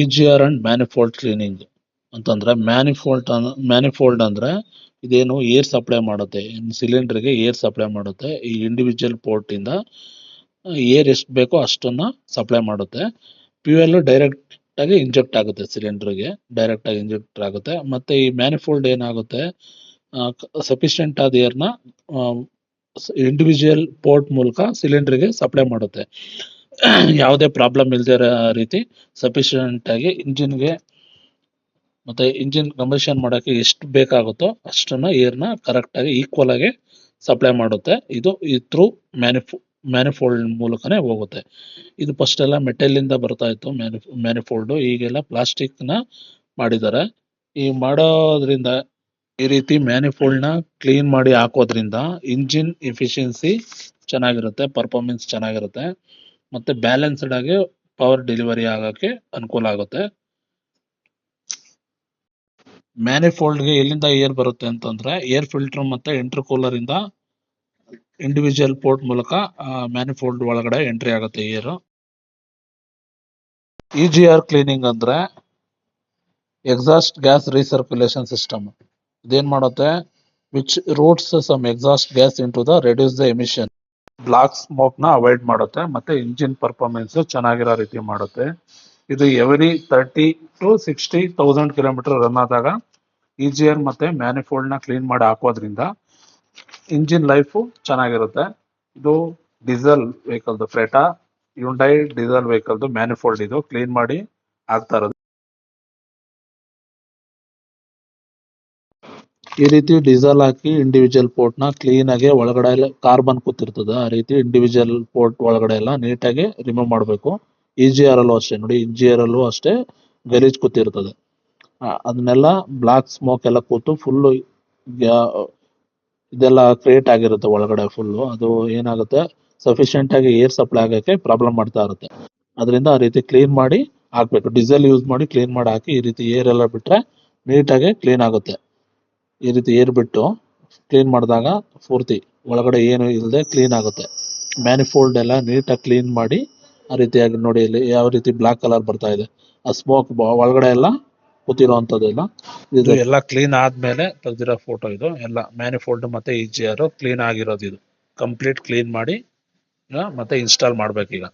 EGR and manifold cleaning ಅಂತಂದ್ರೆ manifold ಅಂದ್ರೆ ಇದೇನು ಏರ್ ಸಪ್ಲೈ ಮಾಡುತ್ತೆ, ಸಿಲಿಂಡರ್ಗೆ ಏರ್ ಸಪ್ಲೈ ಮಾಡುತ್ತೆ. ಈ ಇಂಡಿವಿಜುವಲ್ ಪೋರ್ಟ್ ಇಂದ ಏರ್ ಎಷ್ಟು ಬೇಕೋ ಅಷ್ಟನ್ನ ಸಪ್ಲೈ ಮಾಡುತ್ತೆ. ಫ್ಯೂಯಲ್ ಡೈರೆಕ್ಟ್ ಆಗಿ ಇಂಜೆಕ್ಟ್ ಆಗುತ್ತೆ ಸಿಲಿಂಡರ್ಗೆ, ಡೈರೆಕ್ಟ್ ಆಗಿ ಇಂಜೆಕ್ಟ್ ಆಗುತ್ತೆ. ಮತ್ತೆ ಈ ಮ್ಯಾನಿಫೋಲ್ಡ್ ಏನಾಗುತ್ತೆ, ಸಫಿಶಿಯಂಟ್ ಆದ ಏರ್ನ ಇಂಡಿವಿಜುವಲ್ ಪೋರ್ಟ್ ಮೂಲಕ ಸಿಲಿಂಡರ್ಗೆ ಸಪ್ಲೈ ಮಾಡುತ್ತೆ. ಯಾವುದೇ ಪ್ರಾಬ್ಲಮ್ ಇಲ್ದಿರೋ ರೀತಿ ಸಫಿಶಿಯಂಟ್ ಆಗಿ ಇಂಜಿನ್ಗೆ ಮತ್ತೆ ಇಂಜಿನ್ ಕಂಬಷನ್ ಮಾಡೋಕ್ಕೆ ಎಷ್ಟು ಬೇಕಾಗುತ್ತೋ ಅಷ್ಟನ್ನ ಏರ್ನ ಕರೆಕ್ಟ್ ಆಗಿ ಈಕ್ವಲ್ ಆಗಿ ಸಪ್ಲೈ ಮಾಡುತ್ತೆ. ಇದು ಥ್ರೂ ಮ್ಯಾನಿಫೋಲ್ಡ್ ಮೂಲಕನೇ ಹೋಗುತ್ತೆ. ಇದು ಫಸ್ಟ್ ಎಲ್ಲ ಮೆಟಲ್ ಇಂದ ಬರ್ತಾ ಇತ್ತು ಮ್ಯಾನಿಫೋಲ್ಡ್, ಈಗೆಲ್ಲ ಪ್ಲಾಸ್ಟಿಕ್ ನ ಮಾಡಿದ್ದಾರೆ. ಈ ಮಾಡೋದ್ರಿಂದ ಈ ರೀತಿ ಮ್ಯಾನಿಫೋಲ್ಡ್ ನ ಕ್ಲೀನ್ ಮಾಡಿ ಹಾಕೋದ್ರಿಂದ ಇಂಜಿನ್ ಎಫಿಷಿಯನ್ಸಿ ಚೆನ್ನಾಗಿರುತ್ತೆ, ಪರ್ಫಾರ್ಮೆನ್ಸ್ ಚೆನ್ನಾಗಿರುತ್ತೆ, ಮತ್ತೆ ಬ್ಯಾಲೆನ್ಸ್ಡ್ ಆಗಿ ಪವರ್ ಡೆಲಿವರಿ ಆಗಕ್ಕೆ ಅನುಕೂಲ ಆಗುತ್ತೆ. ಮ್ಯಾನಿಫೋಲ್ಡ್ಗೆ ಎಲ್ಲಿಂದ ಏರ್ ಬರುತ್ತೆ ಅಂತಂದ್ರೆ ಏರ್ ಫಿಲ್ಟರ್ ಮತ್ತೆ ಇಂಟರ್ಕೂಲರ್ ಇಂದ ಇಂಡಿವಿಜುವಲ್ ಪೋರ್ಟ್ ಮೂಲಕ ಮ್ಯಾನಿಫೋಲ್ಡ್ ಒಳಗಡೆ ಎಂಟ್ರಿ ಆಗುತ್ತೆ ಏರ್. EGR ಕ್ಲೀನಿಂಗ್ ಅಂದ್ರೆ ಎಕ್ಸಾಸ್ಟ್ ಗ್ಯಾಸ್ ರೀಸರ್ಕ್ಯುಲೇಷನ್ ಸಿಸ್ಟಮ್. ಇದೇನ್ ಮಾಡುತ್ತೆ, which routes some exhaust gas into the reduce the emission, black smoke ನ ಅವಾಯ್ಡ್ ಮಾಡುತ್ತೆ, ಮತ್ತೆ ಇಂಜಿನ್ ಪರ್ಫಾರ್ಮೆನ್ಸ್ ಚೆನ್ನಾಗಿರೋ ರೀತಿ ಮಾಡುತ್ತೆ. ಇದು ಎವ್ರಿ 30 to 60,000 ಕಿಲೋಮೀಟರ್ ರನ್ ಆದಾಗ EGR ಮತ್ತೆ ಮ್ಯಾನಿಫೋಲ್ಡ್ ನ ಕ್ಲೀನ್ ಮಾಡಿ ಹಾಕೋದ್ರಿಂದ ಇಂಜಿನ್ ಲೈಫ್ ಚೆನ್ನಾಗಿರುತ್ತೆ. ಇದು ಡೀಸೆಲ್ ವೆಹಿಕಲ್ ಫ್ರೇಟಾ ಯುಂಡೈ ಡೀಸೆಲ್ ವೆಹಿಕಲ್ ಮ್ಯಾನಿಫೋಲ್ಡ್ ಇದು ಕ್ಲೀನ್ ಮಾಡಿ ಹಾಕ್ತಾ ಇರೋದು. ಈ ರೀತಿ ಡೀಸೆಲ್ ಹಾಕಿ ಇಂಡಿವಿಜುವಲ್ ಪೋರ್ಟ್ ನ ಕ್ಲೀನ್ ಆಗಿ ಒಳಗಡೆ ಕಾರ್ಬನ್ ಕೂತಿರ್ತದೆ, ಆ ರೀತಿ ಇಂಡಿವಿಜುವಲ್ ಪೋರ್ಟ್ ಒಳಗಡೆ ಎಲ್ಲ ನೀಟಾಗಿ ರಿಮೂವ್ ಮಾಡಬೇಕು. EGR ಅಲ್ಲೂ ಅಷ್ಟೇ ನೋಡಿ, EGR ಅಲ್ಲೂ ಅಷ್ಟೇ ಗಲೀಜ್ ಕೂತಿರ್ತದೆ. ಅದನ್ನೆಲ್ಲ ಬ್ಲಾಕ್ ಸ್ಮೋಕ್ ಎಲ್ಲ ಕೂತು ಫುಲ್ ಇದೆಲ್ಲ ಕ್ರಿಯೇಟ್ ಆಗಿರುತ್ತೆ ಒಳಗಡೆ ಫುಲ್. ಅದು ಏನಾಗುತ್ತೆ, ಸಫಿಶಿಯಂಟ್ ಆಗಿ ಏರ್ ಸಪ್ಲೈ ಆಗಕ್ಕೆ ಪ್ರಾಬ್ಲಮ್ ಮಾಡ್ತಾ ಇರುತ್ತೆ. ಅದರಿಂದ ಆ ರೀತಿ ಕ್ಲೀನ್ ಮಾಡಿ ಹಾಕ್ಬೇಕು. ಡೀಸೆಲ್ ಯೂಸ್ ಮಾಡಿ ಕ್ಲೀನ್ ಮಾಡಿ ಹಾಕಿ ಈ ರೀತಿ ಏರ್ ಎಲ್ಲ ಬಿಟ್ರೆ ನೀಟಾಗಿ ಕ್ಲೀನ್ ಆಗುತ್ತೆ. ಈ ರೀತಿ ಏರ್ ಬಿಟ್ಟು ಕ್ಲೀನ್ ಮಾಡಿದಾಗ ಪೂರ್ತಿ ಒಳಗಡೆ ಏನು ಇಲ್ಲದೆ ಕ್ಲೀನ್ ಆಗುತ್ತೆ. ಮ್ಯಾನಿಫೋಲ್ಡ್ ಎಲ್ಲ ನೀಟಾಗಿ ಕ್ಲೀನ್ ಮಾಡಿ ಆ ರೀತಿಯಾಗಿ ನೋಡಿ ಇಲ್ಲಿ ಯಾವ ರೀತಿ ಬ್ಲಾಕ್ ಕಲರ್ ಬರ್ತಾ ಇದೆ, ಆ ಸ್ಮೋಕ್ ಒಳಗಡೆ ಎಲ್ಲ ಕೂತಿರೋಂಥದ್ದೆಲ್ಲ ಇದು ಎಲ್ಲ ಕ್ಲೀನ್ ಆದ್ಮೇಲೆ ತೆಗೆದಿರೋ ಫೋಟೋ. ಇದು ಎಲ್ಲ ಮ್ಯಾನಿಫೋಲ್ಡ್ ಮತ್ತೆ EGR ಕ್ಲೀನ್ ಆಗಿರೋದು. ಇದು ಕಂಪ್ಲೀಟ್ ಕ್ಲೀನ್ ಮಾಡಿ ಮತ್ತೆ ಇನ್ಸ್ಟಾಲ್ ಮಾಡ್ಬೇಕೀಗ.